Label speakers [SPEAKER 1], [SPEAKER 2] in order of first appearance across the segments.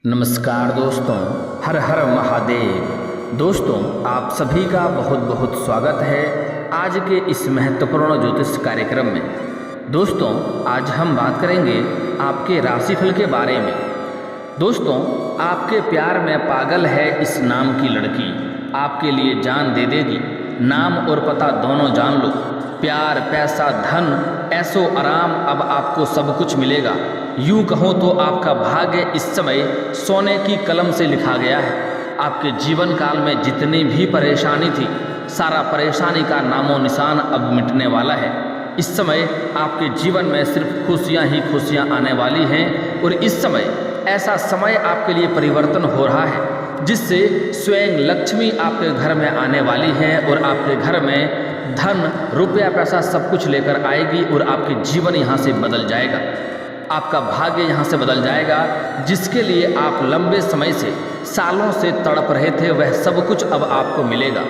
[SPEAKER 1] नमस्कार दोस्तों, हर हर महादेव। दोस्तों, आप सभी का बहुत बहुत स्वागत है आज के इस महत्वपूर्ण ज्योतिष कार्यक्रम में। दोस्तों, आज हम बात करेंगे आपके राशिफल के बारे में। दोस्तों, आपके प्यार में पागल है इस नाम की लड़की, आपके लिए जान दे देगी। नाम और पता दोनों जान लो। प्यार, पैसा, धन, ऐसो आराम, अब आपको सब कुछ मिलेगा। यूं कहो तो आपका भाग्य इस समय सोने की कलम से लिखा गया है। आपके जीवन काल में जितनी भी परेशानी थी, सारा परेशानी का नामो निशान अब मिटने वाला है। इस समय आपके जीवन में सिर्फ खुशियां ही खुशियां आने वाली हैं और इस समय ऐसा समय आपके लिए परिवर्तन हो रहा है जिससे स्वयं लक्ष्मी आपके घर में आने वाली है और आपके घर में धन, रुपया, पैसा सब कुछ लेकर आएगी और आपके जीवन यहाँ से बदल जाएगा। आपका भाग्य यहाँ से बदल जाएगा। जिसके लिए आप लंबे समय से, सालों से तड़प रहे थे, वह सब कुछ अब आपको मिलेगा।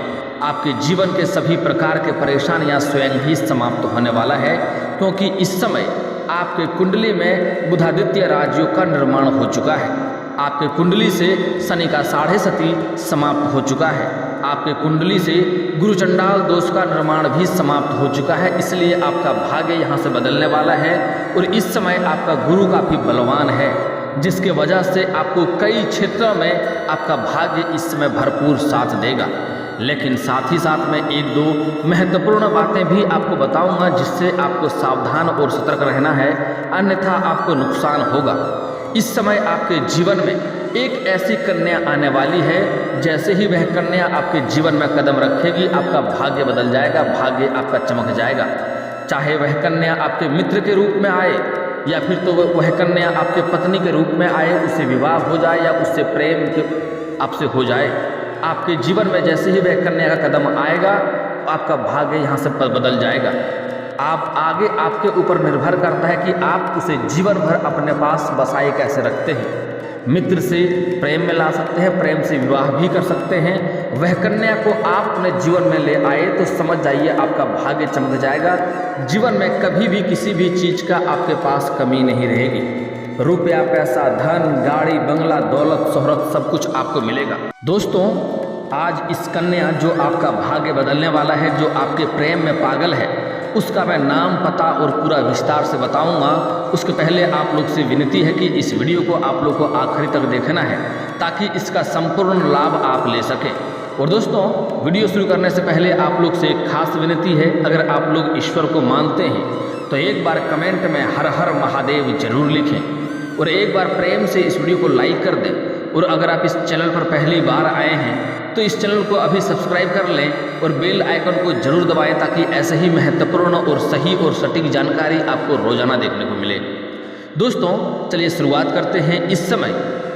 [SPEAKER 1] आपके जीवन के सभी प्रकार के परेशानियाँ स्वयं ही समाप्त होने वाला है, क्योंकि इस समय आपके कुंडली में बुधादित्य राजयोग का निर्माण हो चुका है। आपके कुंडली से शनि का 6.5 समाप्त हो चुका है। आपके कुंडली से गुरु चंडाल दोष का निर्माण भी समाप्त हो चुका है। इसलिए आपका भाग्य यहाँ से बदलने वाला है और इस समय आपका गुरु काफ़ी बलवान है, जिसके वजह से आपको कई क्षेत्रों में आपका भाग्य इस समय भरपूर साथ देगा। लेकिन साथ ही साथ में एक दो महत्वपूर्ण बातें भी आपको बताऊंगा जिससे आपको सावधान और सतर्क रहना है, अन्यथा आपको नुकसान होगा। इस समय आपके जीवन में एक ऐसी कन्या आने वाली है, जैसे ही वह कन्या आपके जीवन में कदम रखेगी, आपका भाग्य बदल जाएगा, भाग्य आपका चमक जाएगा। चाहे वह कन्या आपके मित्र के रूप में आए या फिर तो वह कन्या आपके पत्नी के रूप में आए, उससे विवाह हो जाए या उससे प्रेम के आपसे हो जाए, आपके जीवन में जैसे ही वह कन्या का कदम आएगा, आपका भाग्य यहाँ से बदल जाएगा। आप आगे आपके ऊपर निर्भर करता है कि आप उसे जीवन भर अपने पास बसाए कैसे रखते हैं। मित्र से प्रेम में ला सकते हैं, प्रेम से विवाह भी कर सकते हैं। वह कन्या को आप अपने जीवन में ले आए तो समझ जाइए आपका भाग्य चमक जाएगा। जीवन में कभी भी किसी भी चीज़ का आपके पास कमी नहीं रहेगी। रुपया, पैसा, धन, गाड़ी, बंगला, दौलत, शोहरत सब कुछ आपको मिलेगा। दोस्तों, आज इस कन्या जो आपका भाग्य बदलने वाला है, जो आपके प्रेम में पागल है, उसका मैं नाम, पता और पूरा विस्तार से बताऊंगा। उसके पहले आप लोग से विनती है कि इस वीडियो को आप लोग को आखिरी तक देखना है ताकि इसका संपूर्ण लाभ आप ले सकें। और दोस्तों, वीडियो शुरू करने से पहले आप लोग से एक खास विनती है, अगर आप लोग ईश्वर को मानते हैं तो एक बार कमेंट में हर हर महादेव जरूर लिखें और एक बार प्रेम से इस वीडियो को लाइक कर दें। और अगर आप इस चैनल पर पहली बार आए हैं तो इस चैनल को अभी सब्सक्राइब कर लें और बेल आइकन को जरूर दबाएं ताकि ऐसे ही महत्वपूर्ण और सही और सटीक जानकारी आपको रोजाना देखने को मिले। दोस्तों, चलिए शुरुआत करते हैं। इस समय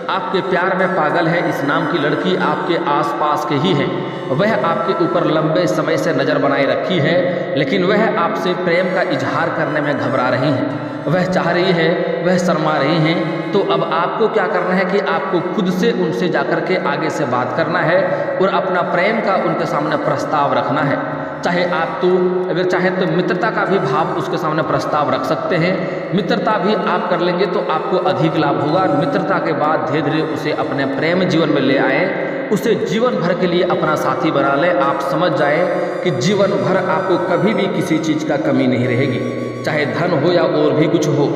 [SPEAKER 1] आपके प्यार में पागल है इस नाम की लड़की आपके आसपास के ही है। वह आपके ऊपर लंबे समय से नज़र बनाए रखी है, लेकिन वह आपसे प्रेम का इजहार करने में घबरा रही हैं। वह चाह रही है, वह शर्मा रही हैं। तो अब आपको क्या करना है कि आपको खुद से उनसे जाकर के आगे से बात करना है और अपना प्रेम का उनके सामने प्रस्ताव रखना है। चाहे आप तो अगर चाहे तो मित्रता का भी भाव उसके सामने प्रस्ताव रख सकते हैं। मित्रता भी आप कर लेंगे तो आपको अधिक लाभ होगा। मित्रता के बाद धीरे धीरे उसे अपने प्रेम जीवन में ले आए, उसे जीवन भर के लिए अपना साथी बना ले। आप समझ जाए कि जीवन भर आपको कभी भी किसी चीज़ का कमी नहीं रहेगी, चाहे धन हो या और भी कुछ हो।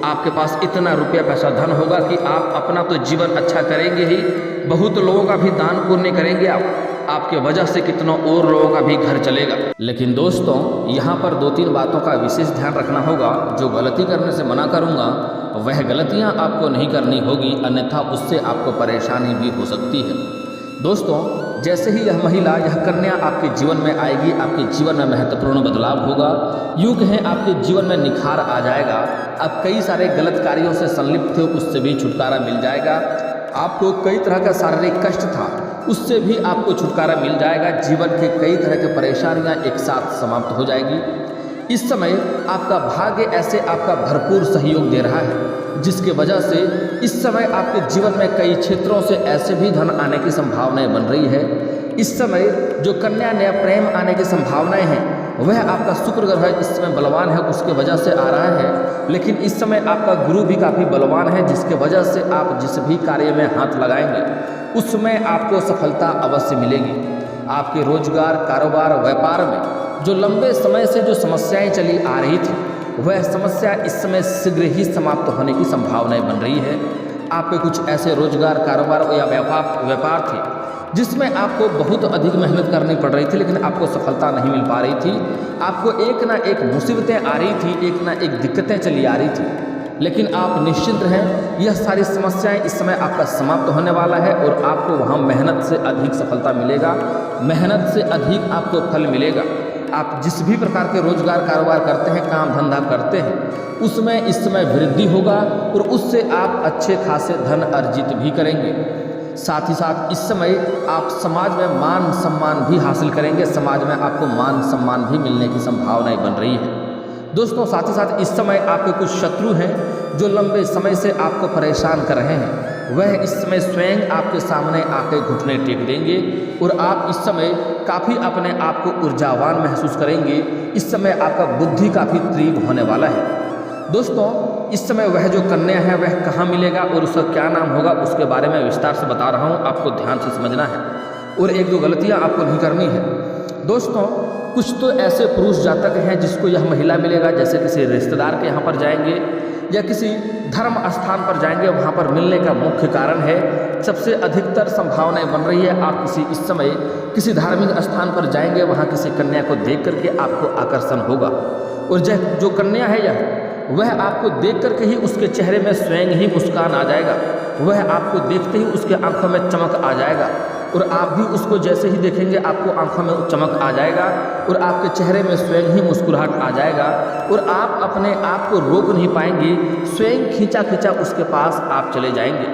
[SPEAKER 1] आपके पास इतना रुपया, पैसा, धन होगा कि आप अपना तो जीवन अच्छा करेंगे ही, बहुत लोगों का भी दान पुण्य करेंगे। आपके वजह से कितनों और लोगों का भी घर चलेगा। लेकिन दोस्तों, यहाँ पर 2-3 बातों का विशेष ध्यान रखना होगा। जो गलती करने से मना करूँगा वह गलतियाँ आपको नहीं करनी होगी, अन्यथा उससे आपको परेशानी भी हो सकती है। दोस्तों, जैसे ही यह महिला, यह कन्या आपके जीवन में आएगी, आपके जीवन में महत्वपूर्ण बदलाव होगा। यूँ कहें आपके जीवन में निखार आ जाएगा। आप कई सारे गलत कार्यों से संलिप्त थे, उससे भी छुटकारा मिल जाएगा। आपको कई तरह का शारीरिक कष्ट था, उससे भी आपको छुटकारा मिल जाएगा। जीवन के कई तरह की परेशानियां एक साथ समाप्त हो जाएगी। इस समय आपका भाग्य ऐसे आपका भरपूर सहयोग दे रहा है, जिसके वजह से इस समय आपके जीवन में कई क्षेत्रों से ऐसे भी धन आने की संभावनाएं बन रही है। इस समय जो कन्या नया प्रेम आने की संभावनाएं हैं, वह आपका शुक्र ग्रह इस समय बलवान है, उसके वजह से आ रहा है। लेकिन इस समय आपका गुरु भी काफ़ी बलवान है, जिसके वजह से आप जिस भी कार्य में हाथ लगाएंगे उसमें आपको सफलता अवश्य मिलेगी। आपके रोजगार, कारोबार, व्यापार में जो लंबे समय से जो समस्याएं चली आ रही थी, वह समस्या इस समय शीघ्र ही समाप्त होने की संभावनाएं बन रही है। आपके कुछ ऐसे रोजगार, कारोबार या व्यापार थे जिसमें आपको बहुत अधिक मेहनत करनी पड़ रही थी, लेकिन आपको सफलता नहीं मिल पा रही थी। आपको एक ना एक मुसीबतें आ रही थी, एक ना एक दिक्कतें चली आ रही थी, लेकिन आप निश्चिंत रहें, यह सारी समस्याएं इस समय आपका समाप्त होने वाला है और आपको वहाँ मेहनत से अधिक सफलता मिलेगा, मेहनत से अधिक आपको फल मिलेगा। आप जिस भी प्रकार के रोजगार, कारोबार करते हैं, काम धंधा करते हैं, उसमें इस समय वृद्धि होगा और उससे आप अच्छे खासे धन अर्जित भी करेंगे। साथ ही साथ इस समय आप समाज में मान सम्मान भी हासिल करेंगे, समाज में आपको मान सम्मान भी मिलने की संभावनाएं बन रही है। दोस्तों, साथ ही साथ इस समय आपके कुछ शत्रु हैं जो लंबे समय से आपको परेशान कर रहे हैं, वह इस समय स्वयं आपके सामने आके घुटने टेक देंगे और आप इस समय काफ़ी अपने आप को ऊर्जावान महसूस करेंगे। इस समय आपका बुद्धि काफ़ी तीव्र होने वाला है। दोस्तों, इस समय वह जो कन्या है वह कहाँ मिलेगा और उसका क्या नाम होगा, उसके बारे में विस्तार से बता रहा हूँ, आपको ध्यान से समझना है और एक दो गलतियाँ आपको नहीं करनी है। दोस्तों, कुछ तो ऐसे पुरुष जातक हैं जिसको यह महिला मिलेगा, जैसे किसी रिश्तेदार के यहाँ पर जाएंगे या किसी धर्म स्थान पर जाएंगे, वहाँ पर मिलने का मुख्य कारण है, सबसे अधिकतर संभावनाएं बन रही है आप इस समय किसी धार्मिक स्थान पर जाएंगे, वहाँ किसी कन्या को देख करके आपको आकर्षण होगा और जो कन्या है यह वह आपको देख करके ही उसके चेहरे में स्वयं ही मुस्कान आ जाएगा, वह आपको देखते ही उसके आंखों में चमक आ जाएगा और आप भी उसको जैसे ही देखेंगे आपको आंखों में चमक आ जाएगा और आपके चेहरे में स्वयं ही मुस्कुराहट आ जाएगा और आप अपने आप को रोक नहीं पाएंगे, स्वयं खींचा खींचा उसके पास आप चले जाएंगे।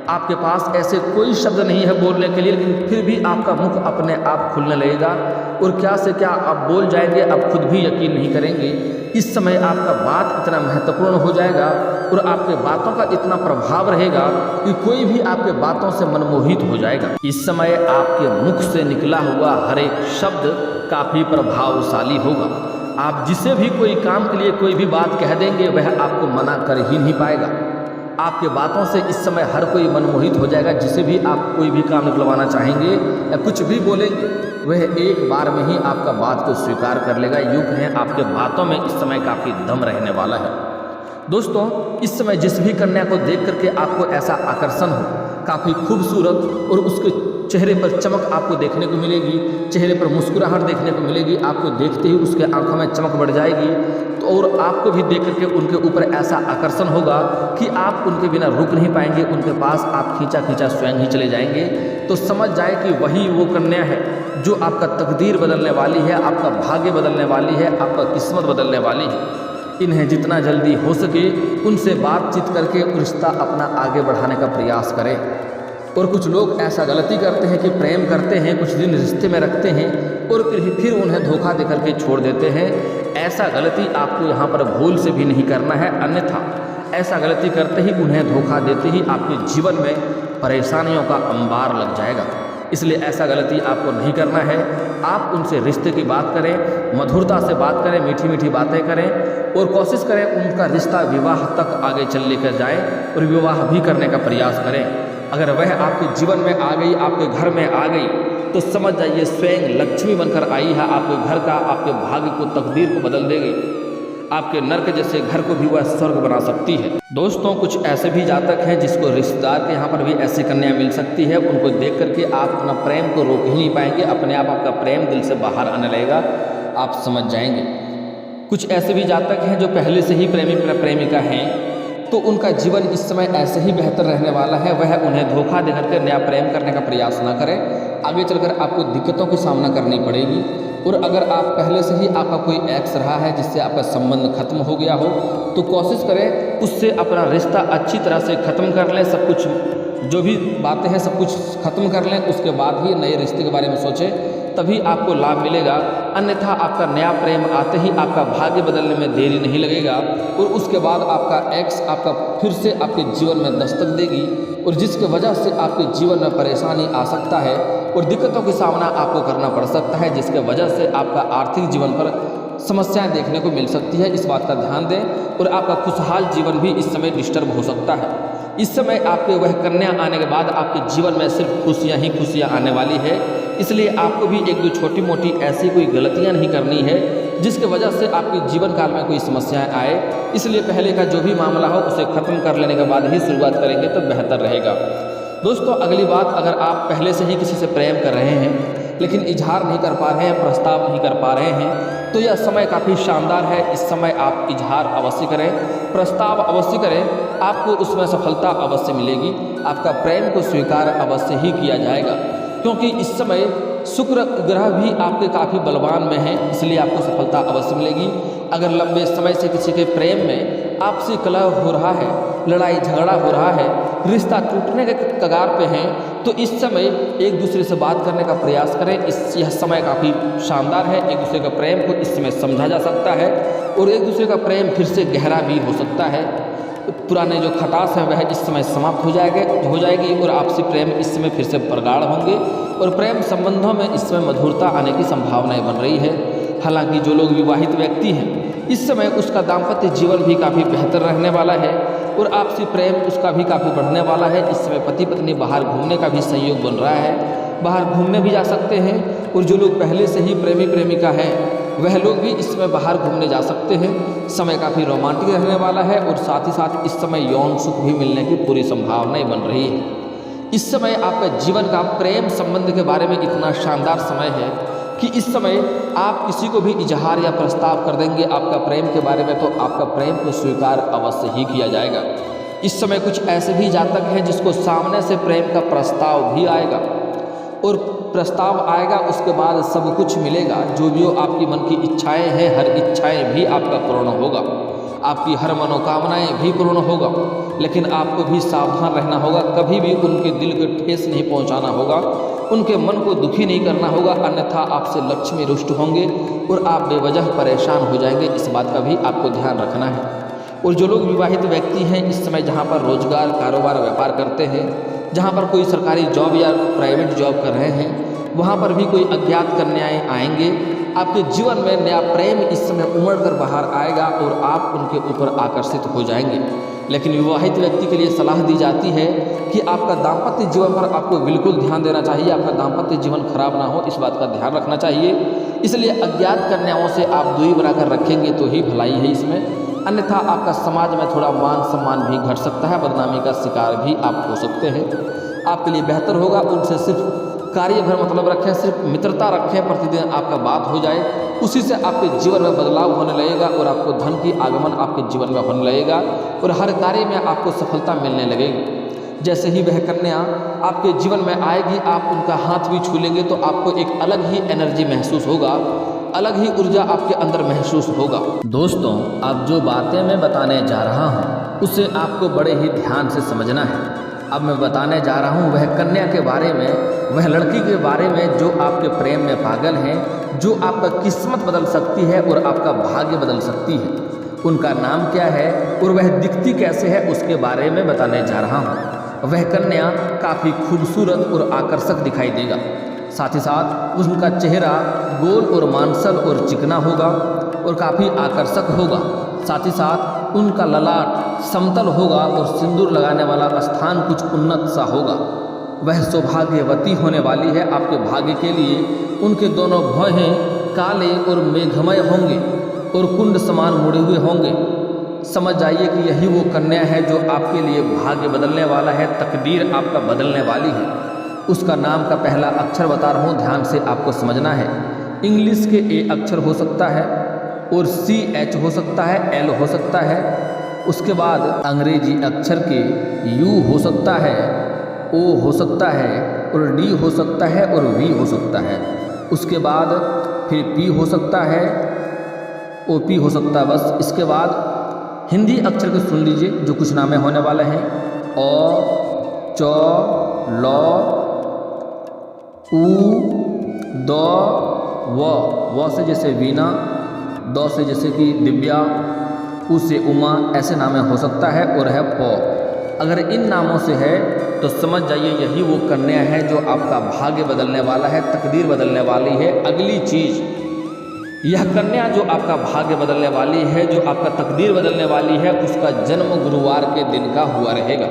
[SPEAKER 1] आपके पास ऐसे कोई शब्द नहीं है बोलने के लिए, लेकिन फिर भी आपका मुख अपने आप खुलने लगेगा और क्या से क्या आप बोल जाएंगे, आप खुद भी यकीन नहीं करेंगे। इस समय आपका बात इतना महत्वपूर्ण हो जाएगा और आपके बातों का इतना प्रभाव रहेगा कि कोई भी आपके बातों से मनमोहित हो जाएगा। इस समय आपके मुख से निकला हुआ हर एक शब्द काफ़ी प्रभावशाली होगा। आप जिसे भी कोई काम के लिए कोई भी बात कह देंगे वह आपको मना कर ही नहीं पाएगा। आपके बातों से इस समय हर कोई मनमोहित हो जाएगा। जिसे भी आप कोई भी काम निकलवाना चाहेंगे या कुछ भी बोलेंगे वह एक बार में ही आपका बात को स्वीकार कर लेगा। युग है, आपके बातों में इस समय काफ़ी दम रहने वाला है। दोस्तों, इस समय जिस भी कन्या को देख करके आपको ऐसा आकर्षण हो, काफ़ी खूबसूरत और उसके चेहरे पर चमक आपको देखने को मिलेगी, चेहरे पर मुस्कुराहट देखने को मिलेगी, आपको देखते ही उसके आंखों में चमक बढ़ जाएगी तो और आपको भी देख करके उनके ऊपर ऐसा आकर्षण होगा कि आप उनके बिना रुक नहीं पाएंगे, उनके पास आप खींचा खींचा स्वयं ही चले जाएंगे। तो समझ जाए कि वही वो कन्या है जो आपका तकदीर बदलने वाली है, आपका भाग्य बदलने वाली है, आपका किस्मत बदलने वाली है। इन्हें जितना जल्दी हो सके उनसे बातचीत करके रिश्ता अपना आगे बढ़ाने का प्रयास करें। और कुछ लोग ऐसा गलती करते हैं कि प्रेम करते हैं, कुछ दिन रिश्ते में रखते हैं और फिर उन्हें धोखा दे करके छोड़ देते हैं। ऐसा गलती आपको यहाँ पर भूल से भी नहीं करना है, अन्यथा ऐसा गलती करते ही उन्हें धोखा देते ही आपके जीवन में परेशानियों का अंबार लग जाएगा। इसलिए ऐसा गलती आपको नहीं करना है। आप उनसे रिश्ते की बात करें, मधुरता से बात करें, मीठी मीठी बातें करें और कोशिश करें उनका रिश्ता विवाह तक आगे चल लेकर जाए और विवाह भी करने का प्रयास करें। अगर वह आपके जीवन में आ गई, आपके घर में आ गई, तो समझ जाइए स्वयं लक्ष्मी बनकर आई है। आपके घर का, आपके भाग्य को, तकदीर को बदल देगी। आपके नर्क जैसे घर को भी वह स्वर्ग बना सकती है। दोस्तों, कुछ ऐसे भी जातक हैं जिसको रिश्तेदार के यहाँ पर भी ऐसी कन्या मिल सकती है। उनको देख करके आप अपना प्रेम को रोक ही नहीं पाएंगे, अपने आप आपका प्रेम दिल से बाहर आने लगेगा, आप समझ जाएंगे। कुछ ऐसे भी जातक हैं जो पहले से ही प्रेमी प्रेमिका हैं, तो उनका जीवन इस समय ऐसे ही बेहतर रहने वाला है। वह उन्हें धोखा दे करके नया प्रेम करने का प्रयास न करें, आगे चलकर आपको दिक्कतों की सामना करनी पड़ेगी। और अगर आप पहले से ही आपका कोई एक्स रहा है जिससे आपका संबंध खत्म हो गया हो, तो कोशिश करें उससे अपना रिश्ता अच्छी तरह से ख़त्म कर लें। सब कुछ जो भी बातें हैं सब कुछ ख़त्म कर लें, उसके बाद ही नए रिश्ते के बारे में सोचें। तभी आपको लाभ मिलेगा, अन्यथा आपका नया प्रेम आते ही आपका भाग्य बदलने में देरी नहीं लगेगा और उसके बाद आपका एक्स आपका फिर से आपके जीवन में दस्तक देगी और जिसके वजह से आपके जीवन में परेशानी आ सकता है और दिक्कतों का सामना आपको करना पड़ सकता है, जिसके वजह से आपका आर्थिक जीवन पर समस्याएं देखने को मिल सकती है। इस बात का ध्यान दें और आपका खुशहाल जीवन भी इस समय डिस्टर्ब हो सकता है। इस समय आपके वह कन्या आने के बाद आपके जीवन में सिर्फ खुशियां ही खुशियां आने वाली है, इसलिए आपको भी एक दो छोटी मोटी ऐसी कोई गलतियां नहीं करनी है जिसके वजह से आपके जीवन काल में कोई समस्याएं आए। इसलिए पहले का जो भी मामला हो उसे ख़त्म कर लेने के बाद ही शुरुआत करेंगे तो बेहतर रहेगा। दोस्तों अगली बात, अगर आप पहले से ही किसी से प्रेम कर रहे हैं लेकिन इजहार नहीं कर पा रहे हैं, प्रस्ताव नहीं कर पा रहे हैं, तो यह समय काफ़ी शानदार है। इस समय आप इजहार अवश्य करें, प्रस्ताव अवश्य करें, आपको उसमें सफलता अवश्य मिलेगी, आपका प्रेम को स्वीकार अवश्य ही किया जाएगा, क्योंकि इस समय शुक्र ग्रह भी आपके काफ़ी बलवान में है, इसलिए आपको सफलता अवश्य मिलेगी। अगर लंबे समय से किसी के प्रेम में आपसी कलह हो रहा है, लड़ाई झगड़ा हो रहा है, रिश्ता टूटने के कगार पे हैं, तो इस समय एक दूसरे से बात करने का प्रयास करें। यह समय काफ़ी शानदार है, एक दूसरे का प्रेम को इस समय समझा जा सकता है और एक दूसरे का प्रेम फिर से गहरा भी हो सकता है। पुराने जो खटास है वह इस समय समाप्त हो जाएगी और आपसी प्रेम इस समय फिर से प्रगाढ़ होंगे और प्रेम संबंधों में इस समय मधुरता आने की संभावनाएं बन रही है। हालांकि जो लोग विवाहित व्यक्ति हैं इस समय उसका दाम्पत्य जीवन भी काफ़ी बेहतर रहने वाला है और आपसी प्रेम उसका भी काफ़ी बढ़ने वाला है। इस समय पति पत्नी बाहर घूमने का भी संयोग बन रहा है, बाहर घूमने भी जा सकते हैं और जो लोग पहले से ही प्रेमी प्रेमिका हैं वह लोग भी इस समय बाहर घूमने जा सकते हैं। समय काफ़ी रोमांटिक रहने वाला है और साथ ही साथ इस समय यौन सुख भी मिलने की पूरी संभावनाएं बन रही है। इस समय आपका जीवन का प्रेम संबंध के बारे में इतना शानदार समय है कि इस समय आप किसी को भी इजहार या प्रस्ताव कर देंगे आपका प्रेम के बारे में, तो आपका प्रेम को स्वीकार अवश्य ही किया जाएगा। इस समय कुछ ऐसे भी जातक हैं जिसको सामने से प्रेम का प्रस्ताव भी आएगा और प्रस्ताव आएगा उसके बाद सब कुछ मिलेगा, जो भी हो आपकी मन की इच्छाएं हैं हर इच्छाएं भी आपका पूर्ण होगा, आपकी हर मनोकामनाएं भी पूर्ण होगा, लेकिन आपको भी सावधान रहना होगा, कभी भी उनके दिल को ठेस नहीं पहुंचाना होगा, उनके मन को दुखी नहीं करना होगा, अन्यथा आपसे लक्ष्मी रुष्ट होंगे और आप बेवजह परेशान हो जाएंगे। इस बात का भी आपको ध्यान रखना है। और जो लोग विवाहित व्यक्ति हैं इस समय जहाँ पर रोजगार कारोबार व्यापार करते हैं, जहाँ पर कोई सरकारी जॉब या प्राइवेट जॉब कर रहे हैं, वहाँ पर भी कोई अज्ञात कन्याएं आएंगे। आपके जीवन में नया प्रेम इस समय उमड़ कर बाहर आएगा और आप उनके ऊपर आकर्षित हो जाएंगे। लेकिन विवाहित व्यक्ति के लिए सलाह दी जाती है कि आपका दाम्पत्य जीवन पर आपको बिल्कुल ध्यान देना चाहिए, आपका दाम्पत्य जीवन खराब ना हो, इस बात का ध्यान रखना चाहिए। इसलिए अज्ञात कन्याओं से आप दूरी बनाकर रखेंगे तो ही भलाई है इसमें, अन्यथा आपका समाज में थोड़ा मान सम्मान भी घट सकता है, बदनामी का शिकार भी आप हो सकते हैं। आपके लिए बेहतर होगा उनसे सिर्फ कार्य भर मतलब रखें, सिर्फ मित्रता रखें, प्रतिदिन आपका बात हो जाए, उसी से आपके जीवन में बदलाव होने लगेगा और आपको धन की आगमन आपके जीवन में होने लगेगा और हर कार्य में आपको सफलता मिलने लगेगी। जैसे ही वह कन्या आपके जीवन में आएगी, आप उनका हाथ भी छू लेंगे तो आपको एक अलग ही एनर्जी महसूस होगा, अलग ही ऊर्जा आपके अंदर महसूस होगा। दोस्तों, अब जो बातें मैं बताने जा रहा हूँ उसे आपको बड़े ही ध्यान से समझना है। अब मैं बताने जा रहा हूँ वह कन्या के बारे में, वह लड़की के बारे में जो आपके प्रेम में पागल हैं, जो आपका किस्मत बदल सकती है और आपका भाग्य बदल सकती है। उनका नाम क्या है और वह दिखती कैसे है उसके बारे में बताने जा रहा हूँ। वह कन्या काफ़ी खूबसूरत और आकर्षक दिखाई देगा, साथ ही साथ उनका चेहरा गोल और मांसल और चिकना होगा और काफ़ी आकर्षक होगा। साथ ही साथ उनका ललाट समतल होगा और सिंदूर लगाने वाला स्थान कुछ उन्नत सा होगा। वह सौभाग्यवती होने वाली है। आपके भाग्य के लिए उनके दोनों भौहें काले और मेघमय होंगे और कुंड समान मुड़े हुए होंगे। समझ जाइए कि यही वो कन्या है जो आपके लिए भाग्य बदलने वाला है, तकदीर आपका बदलने वाली है। उसका नाम का पहला अक्षर बता रहा हूँ, ध्यान से आपको समझना है। इंग्लिश के ए अक्षर हो सकता है और CH हो सकता है, L हो सकता है। उसके बाद अंग्रेजी अक्षर के U हो सकता है, O हो सकता है और D हो सकता है और V हो सकता है। उसके बाद फिर P हो सकता है, OP हो सकता है। बस इसके बाद हिंदी अक्षर को सुन लीजिए जो कुछ नामे होने वाले हैं। अ, च, ल, उ, द, व से जैसे वीणा, द से जैसे कि दिव्या, उ से उमा, ऐसे नाम हो सकता है। और है प। अगर इन नामों से है तो समझ जाइए यही वो कन्या है जो आपका भाग्य बदलने वाला है, तकदीर बदलने वाली है। अगली चीज़, यह कन्या जो आपका भाग्य बदलने वाली है, जो आपका तकदीर बदलने वाली है, उसका जन्म गुरुवार के दिन का हुआ रहेगा।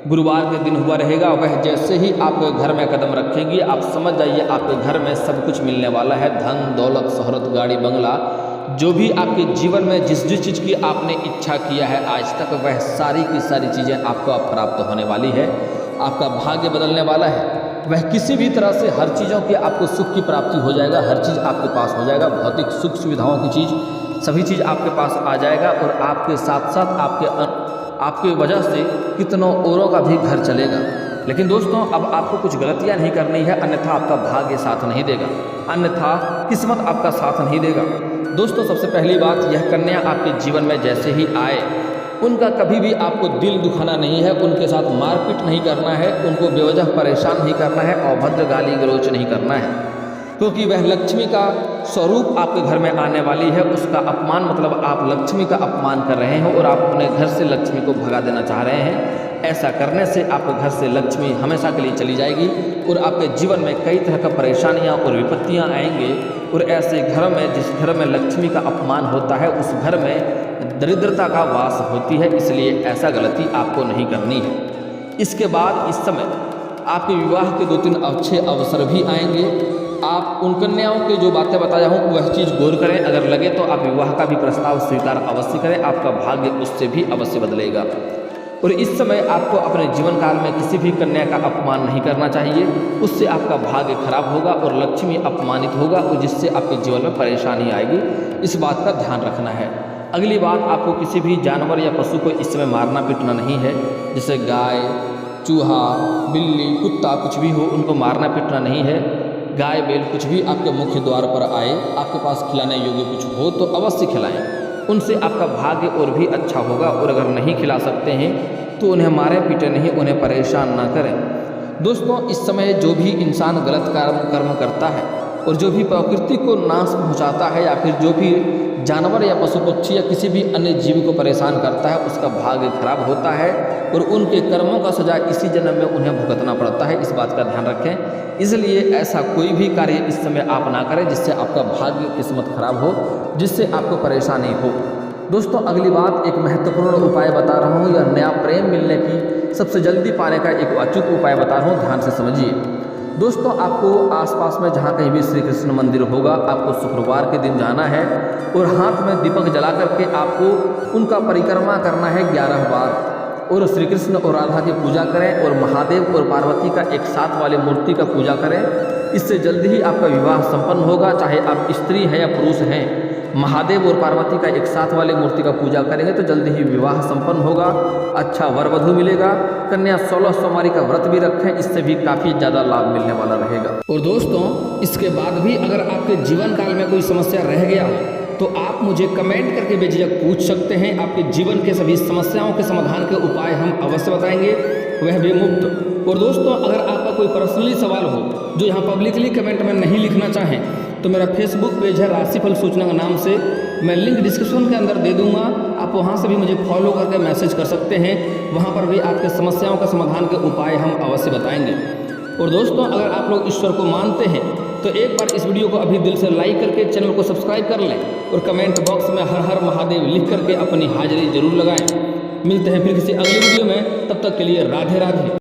[SPEAKER 1] गुरुवार के दिन हुआ रहेगा। वह जैसे ही आपके घर में कदम रखेंगी, आप समझ जाइए आपके घर में सब कुछ मिलने वाला है। धन, दौलत, शोहरत, गाड़ी, बंगला, जो भी आपके जीवन में जिस जिस चीज़ की आपने इच्छा किया है आज तक, वह सारी की सारी चीज़ें आपको अब प्राप्त होने वाली है। आपका भाग्य बदलने वाला है। वह किसी भी तरह से हर चीज़ों की आपको सुख की प्राप्ति हो जाएगा। हर चीज़ आपके पास हो जाएगा। भौतिक सुख सुविधाओं की चीज़, सभी चीज़ आपके पास आ जाएगा। और आपके साथ साथ आपके वजह से कितनों औरों का भी घर चलेगा। लेकिन दोस्तों, अब आपको कुछ गलतियां नहीं करनी है, अन्यथा आपका भाग्य साथ नहीं देगा, अन्यथा किस्मत आपका साथ नहीं देगा। दोस्तों, सबसे पहली बात, यह कन्या आपके जीवन में जैसे ही आए, उनका कभी भी आपको दिल दुखाना नहीं है, उनके साथ मारपीट नहीं करना है, उनको बेवजह परेशान नहीं करना है, अभद्र गाली गलौच नहीं करना है, क्योंकि वह लक्ष्मी का स्वरूप आपके घर में आने वाली है। उसका अपमान मतलब आप लक्ष्मी का अपमान कर रहे हैं और आप अपने घर से लक्ष्मी को भगा देना चाह रहे हैं। ऐसा करने से आपके घर से लक्ष्मी हमेशा के लिए चली जाएगी और आपके जीवन में कई तरह का परेशानियां और विपत्तियां आएंगे। और ऐसे घर में, जिस घर में लक्ष्मी का अपमान होता है, उस घर में दरिद्रता का वास होती है। इसलिए ऐसा गलती आपको नहीं करनी है। इसके बाद इस समय आपके विवाह के 2-3 अच्छे अवसर भी आएंगे। आप उन कन्याओं की जो बातें बताया हूँ वह चीज़ गौर करें। अगर लगे तो आप विवाह का भी प्रस्ताव स्वीकार अवश्य करें। आपका भाग्य उससे भी अवश्य बदलेगा। और इस समय आपको अपने जीवन काल में किसी भी कन्या का अपमान नहीं करना चाहिए। उससे आपका भाग्य खराब होगा और लक्ष्मी अपमानित होगा और जिससे आपके जीवन में परेशानी आएगी। इस बात का ध्यान रखना है। अगली बात, आपको किसी भी जानवर या पशु को इस समय मारना पीटना नहीं है। जैसे गाय, चूहा, बिल्ली, कुत्ता, कुछ भी हो, उनको मारना पीटना नहीं है। गाय, बैल कुछ भी आपके मुख्य द्वार पर आए, आपके पास खिलाने योग्य कुछ हो तो अवश्य खिलाएं। उनसे आपका भाग्य और भी अच्छा होगा। और अगर नहीं खिला सकते हैं तो उन्हें मारे पीटे नहीं, उन्हें परेशान ना करें। दोस्तों, इस समय जो भी इंसान गलत कर्म करता है और जो भी प्रकृति को नाश पहुंचाता है, या फिर जो भी जानवर या पशु पक्षी या किसी भी अन्य जीव को परेशान करता है, उसका भाग्य खराब होता है और उनके कर्मों का सजा इसी जन्म में उन्हें भुगतना पड़ता है। इस बात का ध्यान रखें। इसलिए ऐसा कोई भी कार्य इस समय आप ना करें जिससे आपका भाग्य किस्मत खराब हो, जिससे आपको परेशानी हो। दोस्तों, अगली बात, एक महत्वपूर्ण उपाय बता रहा हूँ। यह नया प्रेम मिलने की सबसे जल्दी पाने का एक अचूक उपाय बता रहा हूँ, ध्यान से समझिए। दोस्तों, आपको आसपास में जहाँ कहीं भी श्री कृष्ण मंदिर होगा, आपको शुक्रवार के दिन जाना है और हाथ में दीपक जला करके आपको उनका परिक्रमा करना है 11 बार। और श्री कृष्ण और राधा की पूजा करें और महादेव और पार्वती का एक साथ वाले मूर्ति का पूजा करें। इससे जल्दी ही आपका विवाह संपन्न होगा। चाहे आप स्त्री हैं या पुरुष हैं, महादेव और पार्वती का एक साथ वाले मूर्ति का पूजा करेंगे तो जल्दी ही विवाह संपन्न होगा। अच्छा वर वधु मिलेगा। कन्या 16 सोमवारी का व्रत भी रखें, इससे भी काफ़ी ज़्यादा लाभ मिलने वाला रहेगा। और दोस्तों, इसके बाद भी अगर आपके जीवन काल में कोई समस्या रह गया हो तो आप मुझे कमेंट करके बेझिझक पूछ सकते हैं। आपके जीवन के सभी समस्याओं के समाधान के उपाय हम अवश्य बताएंगे, वह भी मुफ्त। और दोस्तों, अगर आपका कोई पर्सनली सवाल हो जो यहाँ पब्लिकली कमेंट में नहीं लिखना चाहें तो मेरा फेसबुक पेज है राशिफल सूचना के नाम से, मैं लिंक डिस्क्रिप्शन के अंदर दे दूंगा। आप वहां से भी मुझे फॉलो करके मैसेज कर सकते हैं। वहां पर भी आपके समस्याओं का समाधान के उपाय हम अवश्य बताएंगे। और दोस्तों, अगर आप लोग ईश्वर को मानते हैं तो एक बार इस वीडियो को अभी दिल से लाइक करके चैनल को सब्सक्राइब कर लें और कमेंट बॉक्स में हर हर महादेव लिख करके अपनी हाजिरी जरूर लगाएं। मिलते हैं फिर किसी अगली वीडियो में, तब तक के लिए राधे राधे।